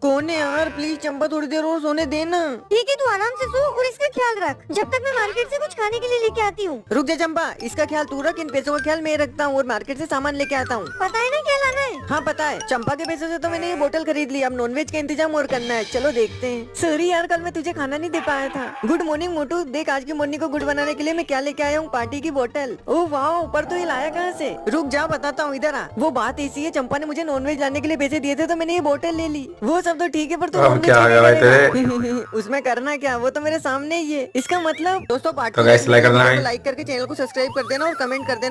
कौन है यार? प्लीज चंपा थोड़ी देर और सोने देना। ठीक है, तू आराम से सो और इसका ख्याल रख जब तक मैं मार्केट से कुछ खाने के लिए लेके आती हूँ। रुक जा चंपा, इसका ख्याल तू रख, इन पैसों का ख्याल मैं रखता हूँ और मार्केट से सामान लेके आता हूँ। पता है ना क्या लाना है? हाँ पता है, चंपा के पैसों से तो मैंने ये बोतल खरीद ली, अब नॉनवेज का इंतजाम और करना है। चलो देखते हैं। सॉरी यार, कल मैं तुझे खाना नहीं दे पाया था। गुड मॉर्निंग मोटू, देख आज की मॉर्निंग को गुड बनाने के लिए मैं क्या लेके आया हूँ, पार्टी की बोतल। ओह वाह, पर तो ये लाया कहाँ से? रुक जा बताता हूँ, इधर आ। वो बात ऐसी है, चंपा ने मुझे नॉनवेज लाने के लिए पैसे दिए थे तो मैंने ये बोतल ले ली। वो सब तो ठीक है, पर तू अब क्या आ गया भाई तेरे? उसमें करना क्या, वो तो मेरे सामने ही है। इसका मतलब दोस्तों पार्टी तो guys, like करना है। लाइक करके चैनल को सब्सक्राइब कर देना और कमेंट कर देना।